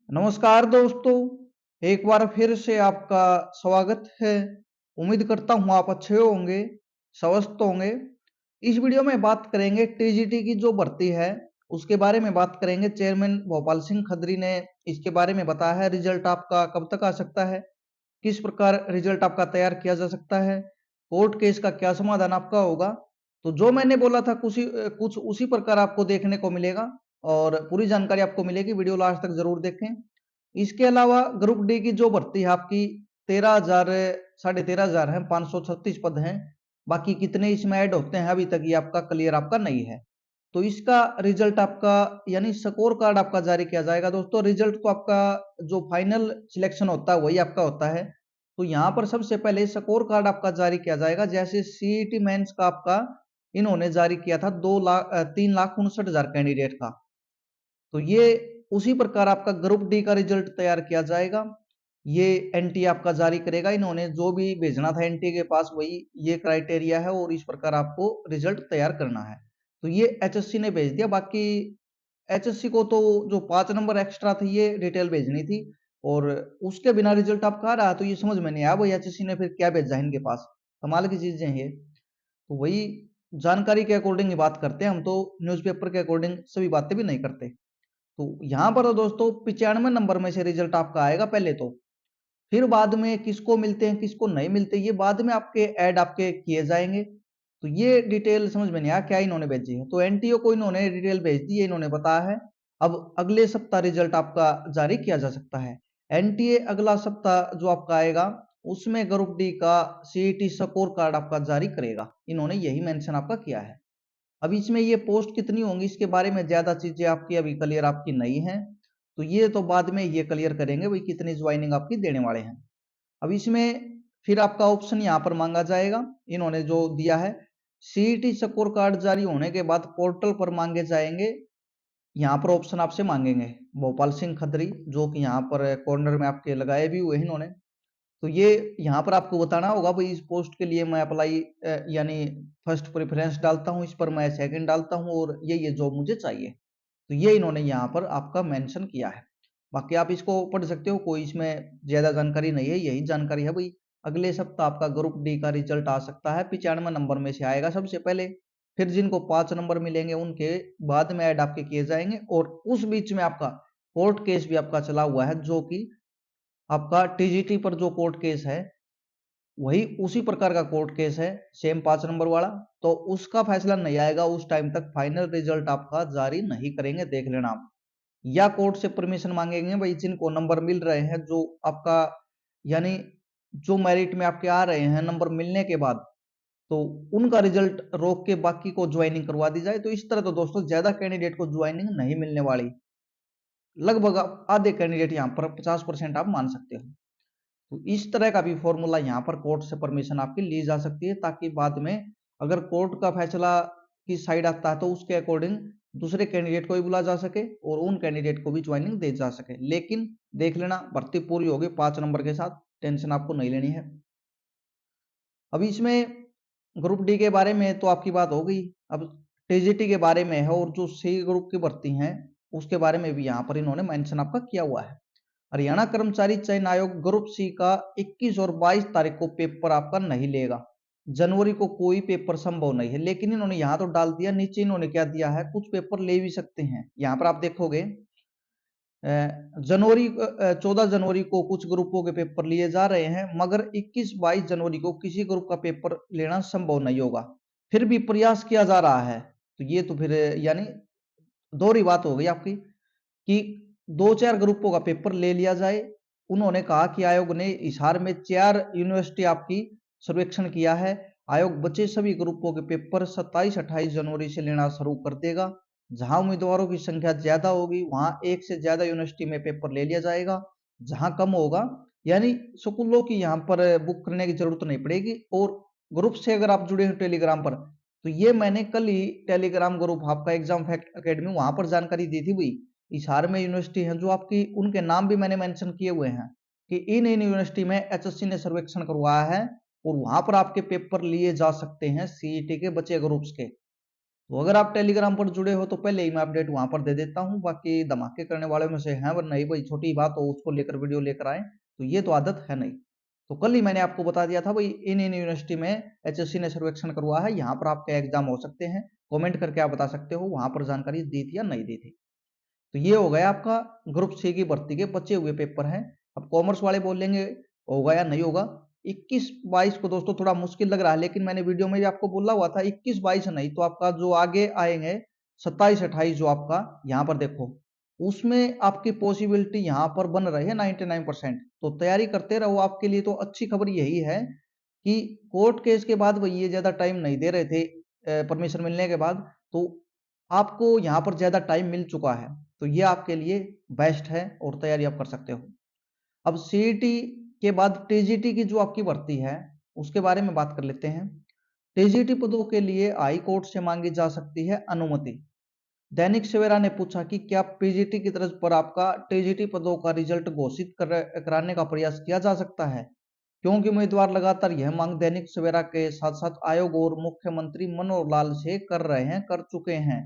नमस्कार दोस्तों, एक बार फिर से आपका स्वागत है। उम्मीद करता हूँ आप अच्छे होंगे, स्वस्थ होंगे। इस वीडियो में बात करेंगे टीजीटी की जो भर्ती है, उसके बारे में बात करेंगे। चेयरमैन भोपाल सिंह खत्री ने इसके बारे में बताया है। रिजल्ट आपका कब तक आ सकता है, किस प्रकार रिजल्ट आपका तैयार किया जा सकता है, कोर्ट केस का क्या समाधान आपका होगा। तो जो मैंने बोला था कुछ उसी प्रकार आपको देखने को मिलेगा और पूरी जानकारी आपको मिलेगी। वीडियो लास्ट तक जरूर देखें। इसके अलावा ग्रुप डी की जो भर्ती है आपकी 13,000 13,500 है, 536 पद हैं। बाकी कितने इसमें ऐड होते हैं अभी तक ये आपका क्लियर आपका नहीं है। तो इसका रिजल्ट आपका यानी स्कोर कार्ड आपका जारी किया जाएगा। दोस्तों रिजल्ट तो आपका जो फाइनल सिलेक्शन होता है वही आपका होता है। तो यहाँ पर सबसे पहले स्कोर कार्ड आपका जारी किया जाएगा। जैसे सीईटी मेंस का आपका इन्होंने जारी किया था 3,59,000 कैंडिडेट का। तो ये उसी प्रकार आपका ग्रुप डी का रिजल्ट तैयार किया जाएगा। ये एनटी आपका जारी करेगा। इन्होंने जो भी भेजना था एनटी के पास वही ये क्राइटेरिया है और इस प्रकार आपको रिजल्ट तैयार करना है। तो ये एचएससी ने भेज दिया। बाकी एचएससी को तो जो 5 नंबर एक्स्ट्रा थे ये डिटेल भेजनी थी और उसके बिना रिजल्ट आपका आ रहा। तो ये समझ में नहीं आया भाई एचएससी ने फिर क्या भेजा है इनके पास। कमाल की चीजें हैं ये। तो वही जानकारी के अकॉर्डिंग ही बात करते हैं हम। तो न्यूज़पेपर के अकॉर्डिंग सभी बातें भी नहीं करते। तो यहाँ पर तो दोस्तों 95 नंबर में से रिजल्ट आपका आएगा पहले तो। फिर बाद में किसको मिलते हैं किसको नहीं मिलते ये बाद में आपके ऐड आपके किए जाएंगे। तो ये डिटेल समझ में नहीं आया क्या इन्होंने भेजी है। तो एनटीओ को इन्होंने डिटेल भेज दी है, इन्होंने बताया है। अब अगले सप्ताह रिजल्ट आपका जारी किया जा सकता है। एनटीए अगला सप्ताह जो आपका आएगा उसमें ग्रुप डी का सीईटी स्कोर कार्ड आपका जारी करेगा। इन्होंने यही मेंशन आपका किया है। अब इसमें ये पोस्ट कितनी होंगी इसके बारे में ज्यादा चीजें आपकी अभी क्लियर आपकी नहीं है। तो ये तो बाद में ये क्लियर करेंगे भाई कितनी ज्वाइनिंग आपकी देने वाले हैं। अब इसमें फिर आपका ऑप्शन यहाँ पर मांगा जाएगा। इन्होंने जो दिया है सीईटी स्कोर कार्ड जारी होने के बाद पोर्टल पर मांगे जाएंगे। यहाँ पर ऑप्शन आपसे मांगेंगे भोपाल सिंह खत्री जो कि यहाँ पर कॉर्नर में आपके लगाए भी हुए हैं इन्होंने। तो ये यहाँ पर आपको बताना होगा भाई इस पोस्ट के लिए मैं अप्लाई यानी फर्स्ट प्रेफरेंस डालता हूँ, इस पर मैं सेकंड डालता हूँ और ये जॉब मुझे चाहिए। तो ये इन्होंने यहाँ पर आपका मेंशन किया है। बाकी आप इसको पढ़ सकते हो, कोई इसमें ज्यादा जानकारी नहीं है, यही जानकारी है भाई। अगले सप्ताह आपका ग्रुप डी का रिजल्ट आ सकता है। 95 नंबर में से आएगा सबसे पहले। फिर जिनको 5 नंबर मिलेंगे उनके बाद में ऐड आपके किए जाएंगे और उस बीच में आपका कोर्ट केस भी आपका चला हुआ है जो कि आपका टीजीटी पर जो कोर्ट केस है वही उसी प्रकार का कोर्ट केस है, सेम 5 नंबर वाला। तो उसका फैसला नहीं आएगा उस टाइम तक, फाइनल रिजल्ट आपका जारी नहीं करेंगे, देख लेना आप। या कोर्ट से परमिशन मांगेंगे भाई जिनको नंबर मिल रहे हैं जो आपका यानी जो मेरिट में आपके आ रहे हैं नंबर मिलने के बाद, तो उनका रिजल्ट रोक के बाकी को ज्वाइनिंग करवा दी जाए। तो इस तरह तो दोस्तों ज्यादा कैंडिडेट को ज्वाइनिंग नहीं मिलने वाली। लगभग आप आधे कैंडिडेट यहाँ पर 50% आप मान सकते हो। तो इस तरह का भी फॉर्मूला यहाँ पर कोर्ट से परमिशन आपकी ली जा सकती है ताकि बाद में अगर कोर्ट का फैसला की साइड आता है तो उसके अकॉर्डिंग दूसरे कैंडिडेट को भी बुला जा सके और उन कैंडिडेट को भी ज्वाइनिंग दे जा सके। लेकिन देख लेना भर्ती पूरी होगी 5 नंबर के साथ, टेंशन आपको नहीं लेनी है। अभी इसमें ग्रुप डी के बारे में तो आपकी बात हो गई। अब टीजीटी के बारे में है और जो सी ग्रुप की भर्ती है उसके बारे में भी यहाँ पर इन्होंने मेंशन आपका किया हुआ है। हरियाणा कर्मचारी चयन आयोग ग्रुप सी का 21 और 22 तारीख को पेपर आपका नहीं लेगा। जनवरी को कोई पेपर संभव नहीं है। लेकिन इन्होंने यहाँ तो डाल दिया, नीचे इन्होंने क्या दिया है कुछ पेपर ले भी सकते हैं। यहाँ पर आप देखोगे जनवरी 14 जनवरी को कुछ ग्रुपों के पेपर लिए जा रहे हैं मगर 21-22 जनवरी को किसी ग्रुप का पेपर लेना संभव नहीं होगा। फिर भी प्रयास किया जा रहा है। तो ये तो फिर यानी दोहरी बात हो गई आपकी कि 2-4 ग्रुपों का पेपर ले लिया जाए। उन्होंने कहा कि आयोग ने हिसार में 4 यूनिवर्सिटी आपकी सर्वेक्षण किया है। आयोग बचे सभी ग्रुपों के पेपर 27-28 जनवरी से लेना शुरू कर देगा। जहां उम्मीदवारों की संख्या ज्यादा होगी वहां एक से ज्यादा यूनिवर्सिटी में पेपर ले लिया जाएगा। जहां कम होगा यानी स्कूलों की यहाँ पर बुक करने की जरूरत नहीं पड़ेगी। और ग्रुप से अगर आप जुड़े हो टेलीग्राम पर, तो ये मैंने कल ही टेलीग्राम ग्रुप आपका एग्जाम फैक्ट अकेडमी वहां पर जानकारी दी थी भाई। हिसार में यूनिवर्सिटी है जो आपकी उनके नाम भी मैंने मेंशन किए हुए हैं कि इन इन यूनिवर्सिटी में एचएससी ने सर्वेक्षण करवाया है और वहां पर आपके पेपर लिए जा सकते हैं सीईटी के बचे ग्रुप्स के। तो अगर आप टेलीग्राम पर जुड़े हो तो पहले ही मैं अपडेट वहां पर दे देता हूँ। बाकी धमाके करने वालों में से हैं, वरना नहीं भाई छोटी बात हो उसको लेकर वीडियो लेकर आए, तो ये तो आदत है नहीं। तो कल ही मैंने आपको बता दिया था भाई, इन यूनिवर्सिटी में एचएससी ने सर्वेक्षण करवा है, यहाँ पर आपके एग्जाम हो सकते हैं। कमेंट करके आप बता सकते हो वहां पर जानकारी दी थी या नहीं दी थी। तो ये हो गया आपका ग्रुप सी की भर्ती के बचे हुए पेपर हैं। अब कॉमर्स वाले बोलेंगे होगा या नहीं होगा। 21-22 को दोस्तों थोड़ा मुश्किल लग रहा है, लेकिन मैंने वीडियो में भी आपको बोला हुआ था 21-22 नहीं तो आपका जो आगे आएंगे 27-28 जो आपका यहाँ पर देखो, उसमें आपकी पॉसिबिलिटी यहाँ पर बन रही है 99%। तो तैयारी करते रहो। आपके लिए तो अच्छी खबर यही है कि कोर्ट केस के बाद वही ये ज्यादा टाइम नहीं दे रहे थे, परमिशन मिलने के बाद, तो आपको यहाँ पर ज्यादा टाइम मिल चुका है। तो ये आपके लिए बेस्ट है और तैयारी आप कर सकते हो। अब सीईटी के बाद टीजीटी की जो आपकी भर्ती है उसके बारे में बात कर लेते हैं। टीजीटी पदों के लिए हाई कोर्ट से मांगी जा सकती है अनुमति। दैनिक सवेरा ने पूछा कि क्या पीजीटी की तरफ पर आपका टीजीटी पदों का रिजल्ट घोषित कराने का प्रयास किया जा सकता है, क्योंकि उम्मीदवार लगातार यह मांग दैनिक सवेरा के साथ साथ आयोग और मुख्यमंत्री मनोहर लाल से कर चुके हैं।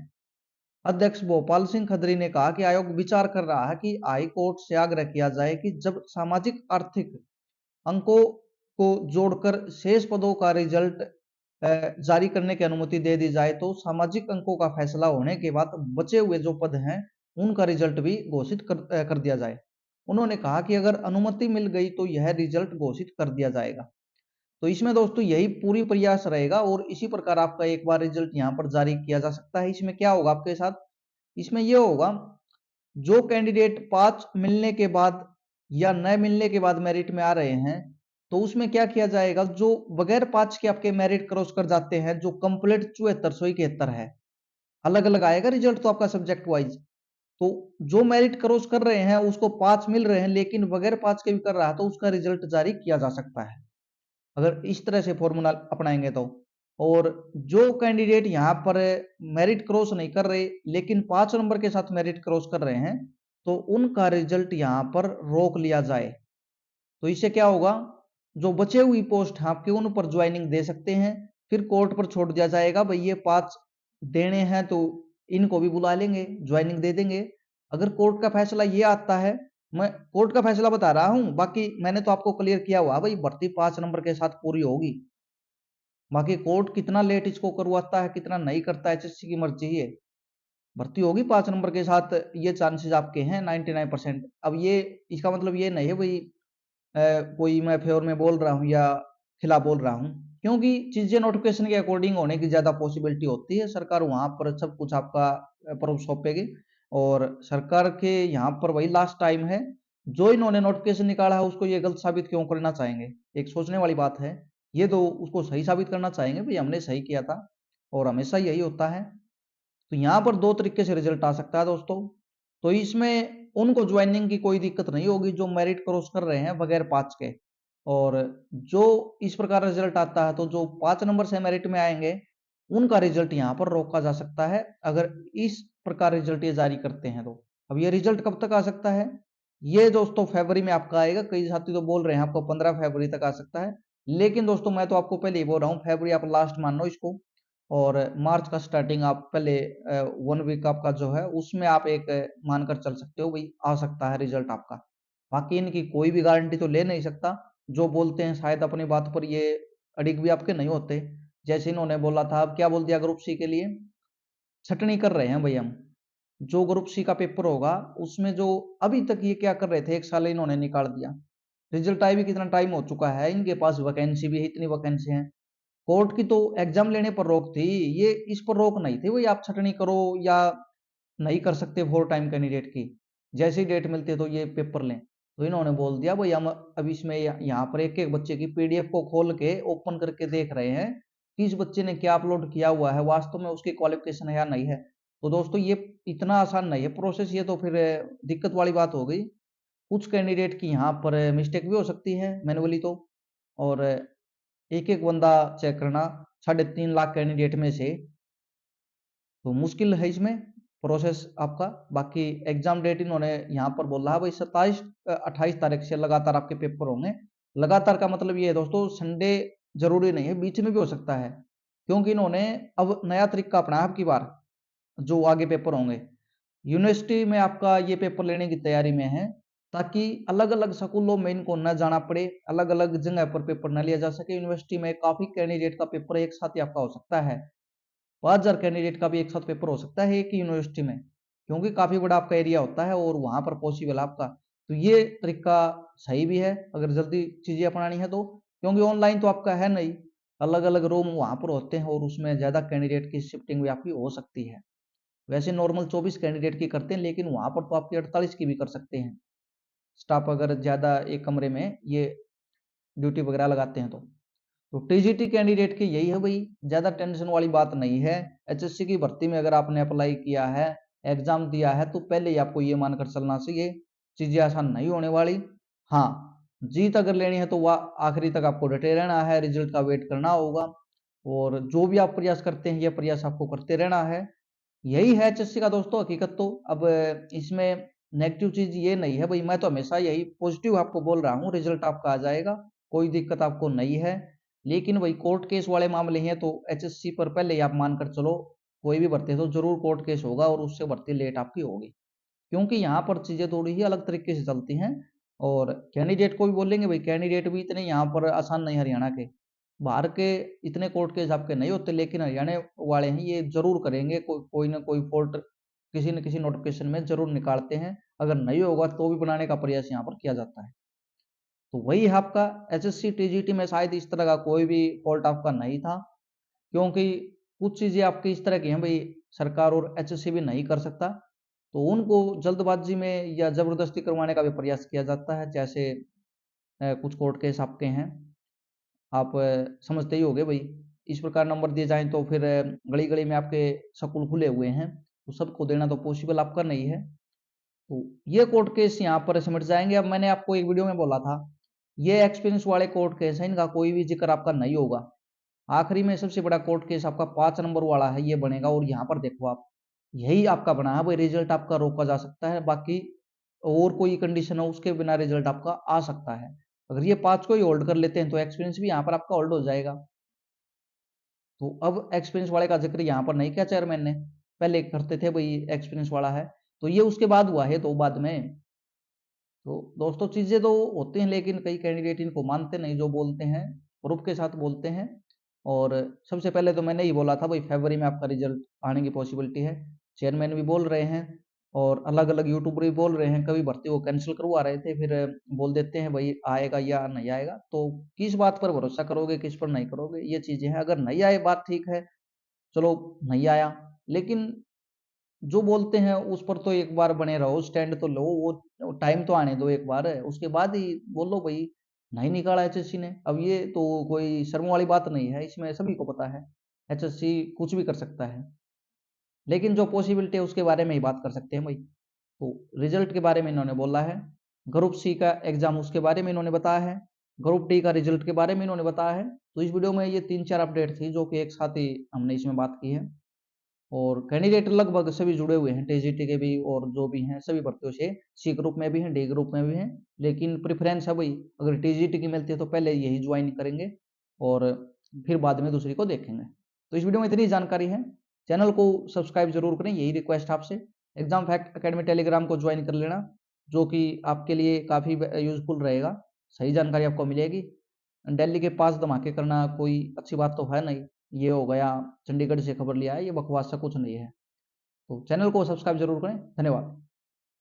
अध्यक्ष भोपाल सिंह खत्री ने कहा कि आयोग विचार कर रहा है कि हाई कोर्ट से आग्रह किया जाए कि जब सामाजिक आर्थिक अंकों को जोड़कर शेष पदों का रिजल्ट जारी करने की अनुमति दे दी जाए, तो सामाजिक अंकों का फैसला होने के बाद बचे हुए जो पद हैं उनका रिजल्ट भी घोषित कर दिया जाए। उन्होंने कहा कि अगर अनुमति मिल गई तो यह रिजल्ट घोषित कर दिया जाएगा। तो इसमें दोस्तों यही पूरी प्रयास रहेगा और इसी प्रकार आपका एक बार रिजल्ट यहाँ पर जारी किया जा सकता है। इसमें क्या होगा आपके साथ, इसमें यह होगा जो कैंडिडेट 5 मिलने के बाद या न मिलने के बाद मेरिट में आ रहे हैं, तो उसमें क्या किया जाएगा, जो बगैर 5 के आपके मेरिट क्रॉस कर जाते हैं, जो कंप्लीट 7471 है, अलग अलग आएगा रिजल्ट तो आपका सब्जेक्ट वाइज। तो जो मेरिट क्रॉस कर रहे हैं उसको 5 मिल रहे हैं लेकिन बगैर 5 के भी कर रहा है, तो उसका रिजल्ट जारी किया जा सकता है अगर इस तरह से फॉर्मूला अपनाएंगे तो। और जो कैंडिडेट यहाँ पर मेरिट क्रॉस नहीं कर रहे लेकिन 5 नंबर के साथ मेरिट क्रॉस कर रहे हैं, तो उनका रिजल्ट यहाँ पर रोक लिया जाए। तो इससे क्या होगा, जो बचे हुई पोस्ट हैं आपके उन पर ज्वाइनिंग दे सकते हैं। फिर कोर्ट पर छोड़ दिया जाएगा भाई ये 5 देने हैं तो इनको भी बुला लेंगे, ज्वाइनिंग दे देंगे। अगर कोर्ट का फैसला ये आता है, मैं कोर्ट का फैसला बता रहा हूं, बाकी मैंने तो आपको क्लियर किया हुआ भाई भर्ती 5 नंबर के साथ पूरी होगी। बाकी कोर्ट कितना लेट इसको करवाता है कितना नहीं करता है एचएससी की मर्जी है। भर्ती होगी 5 नंबर के साथ, ये चांसेस आपके हैं 99%। अब ये इसका मतलब ये नहीं है भाई कोई मैं फेवर में बोल रहा हूँ या खिलाफ बोल रहा हूँ, क्योंकि चीजें नोटिफिकेशन के अकॉर्डिंग होने की ज्यादा पॉसिबिलिटी होती है। सरकार वहां पर सब कुछ आपका प्रूफ सौंपेगी और सरकार के यहाँ पर वही लास्ट टाइम है। जो इन्होंने नोटिफिकेशन निकाला है उसको ये गलत साबित क्यों करना चाहेंगे, एक सोचने वाली बात है। ये तो उसको सही साबित करना चाहेंगे भाई हमने सही किया था, और हमेशा यही होता है। तो यहाँ पर दो तरीके से रिजल्ट आ सकता है दोस्तों। तो इसमें उनको ज्वाइनिंग की कोई दिक्कत नहीं होगी जो मेरिट क्रॉस कर रहे हैं बगैर 5 के। और जो इस प्रकार रिजल्ट आता है तो जो 5 नंबर से मेरिट में आएंगे उनका रिजल्ट यहाँ पर रोका जा सकता है अगर इस प्रकार रिजल्ट ये जारी करते हैं तो। अब ये रिजल्ट कब तक आ सकता है, ये दोस्तों फरवरी में आपका आएगा। कई साथी तो बोल रहे हैं आपको 15 फरवरी तक आ सकता है, लेकिन दोस्तों मैं तो आपको पहले ही बोल रहा हूँ फरवरी आप लास्ट मान लो इसको। और मार्च का स्टार्टिंग आप पहले 1 वीक आपका जो है उसमें आप एक मानकर चल सकते हो भाई आ सकता है रिजल्ट आपका। बाकी इनकी कोई भी गारंटी तो ले नहीं सकता, जो बोलते हैं शायद अपनी बात पर ये अड़िग भी आपके नहीं होते। जैसे इन्होंने बोला था, अब क्या बोल दिया ग्रुप सी के लिए, छटनी कर रहे हैं भाई हम। जो ग्रुप सी का पेपर होगा उसमें जो अभी तक ये क्या कर रहे थे 1 साल इन्होंने निकाल दिया, रिजल्ट आए भी कितना टाइम हो चुका है, इनके पास वैकेंसी भी है, इतनी वैकेंसी है। कोर्ट की तो एग्जाम लेने पर रोक थी, ये इस पर रोक नहीं थी वही आप छटनी करो या नहीं कर सकते फोर टाइम कैंडिडेट की। जैसी डेट मिलती है तो ये पेपर लें, तो इन्होंने बोल दिया भाई हम अब इसमें यहाँ पर एक एक बच्चे की पीडीएफ को खोल के ओपन करके देख रहे हैं कि इस बच्चे ने क्या अपलोड किया हुआ है, वास्तव में उसकी क्वालिफिकेशन है या नहीं है। तो दोस्तों ये इतना आसान नहीं है प्रोसेस, ये तो फिर दिक्कत वाली बात हो गई। कुछ कैंडिडेट की यहाँ पर मिस्टेक भी हो सकती है मैनुअली तो। और एक एक बंदा चेक करना 3.5 लाख कैंडिडेट में से, तो मुश्किल है इसमें प्रोसेस आपका। बाकी एग्जाम डेट इन्होंने यहाँ पर बोला है भाई 27-28 तारीख से लगातार आपके पेपर होंगे। लगातार का मतलब ये है दोस्तों संडे जरूरी नहीं है, बीच में भी हो सकता है। क्योंकि इन्होंने अब नया तरीका अपनाया आपकी बार जो आगे पेपर होंगे। यूनिवर्सिटी में आपका ये पेपर लेने की तैयारी में है, ताकि अलग अलग स्कूलों में इनको न जाना पड़े, अलग अलग जगह पर पेपर न लिया जा सके। यूनिवर्सिटी में काफी कैंडिडेट का पेपर एक साथ ही आपका हो सकता है, 5000 कैंडिडेट का भी एक साथ पेपर हो सकता है एक ही यूनिवर्सिटी में, क्योंकि काफी बड़ा आपका एरिया होता है और वहां पर पॉसिबल आपका। तो ये तरीका सही भी है अगर जल्दी चीजें अपनानी है तो, क्योंकि ऑनलाइन तो आपका है नहीं, अलग अलग रूम वहां पर होते हैं और उसमें ज्यादा कैंडिडेट की शिफ्टिंग भी आपकी हो सकती है। वैसे नॉर्मल 24 कैंडिडेट की करते हैं, लेकिन वहां पर तो आपकी 48 की भी कर सकते हैं, स्टाफ अगर ज्यादा एक कमरे में ये ड्यूटी वगैरह लगाते हैं तो टीजीटी कैंडिडेट की यही है भाई, ज्यादा टेंशन वाली बात नहीं है। एचएससी की भर्ती में अगर आपने अप्लाई किया है, एग्जाम दिया है, तो पहले ही आपको ये मानकर चलना चाहिए चीजें आसान नहीं होने वाली। हाँ, जीत अगर लेनी है तो वह आखिरी तक आपको डटे रहना है, रिजल्ट का वेट करना होगा, और जो भी आप प्रयास करते हैं ये प्रयास आपको करते रहना है। यही है एचएससी का दोस्तों हकीकत तो। अब इसमें नेगेटिव चीज ये नहीं है भाई, मैं तो हमेशा यही पॉजिटिव आपको बोल रहा हूँ, रिजल्ट आपका आ जाएगा, कोई दिक्कत आपको नहीं है। लेकिन वही कोर्ट केस वाले मामले हैं तो एचएससी पर पहले ही आप मानकर चलो, कोई भी भर्ती है तो जरूर कोर्ट केस होगा और उससे भर्ती लेट आपकी होगी, क्योंकि यहाँ पर चीजें थोड़ी ही अलग तरीके से चलती हैं। और कैंडिडेट को भी बोलेंगे भाई, कैंडिडेट भी इतने यहाँ पर आसान नहीं हरियाणा के, बाहर के इतने कोर्ट केस आपके नहीं होते, लेकिन हरियाणा वाले हैं ये जरूर करेंगे, कोई ना कोई फॉल्ट किसी न किसी नोटिफिकेशन में जरूर निकालते हैं, अगर नहीं होगा तो भी बनाने का प्रयास यहाँ पर किया जाता है। तो वही है आपका एचएससी टीजीटी में शायद इस तरह का कोई भी फॉल्ट आपका नहीं था, क्योंकि कुछ चीजें आपकी इस तरह की हैं भाई, सरकार और एचएससी भी नहीं कर सकता, तो उनको जल्दबाजी में या जबरदस्ती करवाने का भी प्रयास किया जाता है। जैसे कुछ कोर्ट केस आपके हैं, आप समझते ही होंगे भाई, इस प्रकार नंबर दिए जाएं तो फिर गली गली में आपके स्कूल खुले हुए हैं, तो सबको देना तो पॉसिबल आपका नहीं है। तो ये कोर्ट केस यहाँ पर सिमट जाएंगे। अब मैंने आपको एक वीडियो में बोला था, ये एक्सपीरियंस वाले कोर्ट केस है, इनका कोई भी जिक्र आपका नहीं होगा। आखिरी में सबसे बड़ा कोर्ट केस आपका 5 नंबर वाला है, ये बनेगा, और यहाँ पर देखो आप, यही आपका बना है भाई, रिजल्ट आपका रोका जा सकता है, बाकी और कोई कंडीशन हो उसके बिना रिजल्ट आपका आ सकता है। अगर ये 5 को ही होल्ड कर लेते हैं तो एक्सपीरियंस भी यहाँ पर आपका होल्ड हो जाएगा। तो अब एक्सपीरियंस वाले का जिक्र यहाँ पर नहीं किया चेयरमैन ने, पहले करते थे भाई एक्सपीरियंस वाला है, तो ये उसके बाद हुआ है, तो बाद में। तो दोस्तों चीजें तो होती हैं, लेकिन कई कैंडिडेट इनको मानते नहीं, जो बोलते हैं प्रूफ के साथ बोलते हैं। और सबसे पहले तो मैंने ही बोला था भाई, फरवरी में आपका रिजल्ट आने की पॉसिबिलिटी है, चेयरमैन भी बोल रहे हैं और अलग अलग यूट्यूबर भी बोल रहे हैं, कभी भर्ती को कैंसिल करवा रहे थे, फिर बोल देते हैं भाई आएगा या नहीं आएगा। तो किस बात पर भरोसा करोगे, किस पर नहीं करोगे, ये चीजें हैं। अगर नहीं आए बात ठीक है, चलो नहीं आया, लेकिन जो बोलते हैं उस पर तो एक बार बने रहो, स्टैंड तो लो, वो टाइम तो आने दो एक बार, उसके बाद ही बोलो भाई नहीं निकाला एचएससी ने। अब ये तो कोई शर्म वाली बात नहीं है, इसमें सभी को पता है एचएससी कुछ भी कर सकता है, लेकिन जो पॉसिबिलिटी है उसके बारे में ही बात कर सकते हैं भाई। तो रिजल्ट के बारे में इन्होंने बोला है, ग्रुप सी का एग्जाम उसके बारे में इन्होंने बताया है, ग्रुप डी का रिजल्ट के बारे में इन्होंने बताया है। तो इस वीडियो में ये 3-4 अपडेट थी जो कि एक साथ ही हमने इसमें बात की है। और कैंडिडेट लगभग सभी जुड़े हुए हैं, टीजीटी के भी और जो भी हैं सभी भर्तियों से, सी ग्रुप में भी हैं, डी ग्रुप में भी हैं, लेकिन प्रेफरेंस है भाई, अगर टीजीटी की मिलती है तो पहले यही ज्वाइन करेंगे और फिर बाद में दूसरी को देखेंगे। तो इस वीडियो में इतनी जानकारी है, चैनल को सब्सक्राइब जरूर करें, यही रिक्वेस्ट आपसे। एग्जाम फैक्ट अकेडमी टेलीग्राम को ज्वाइन कर लेना, जो कि आपके लिए काफ़ी यूजफुल रहेगा, सही जानकारी आपको मिलेगी। दिल्ली के पास धमाके करना कोई अच्छी बात तो है नहीं, ये हो गया चंडीगढ़ से खबर लिया है, ये बकवास सा कुछ नहीं है। तो चैनल को सब्सक्राइब जरूर करें, धन्यवाद।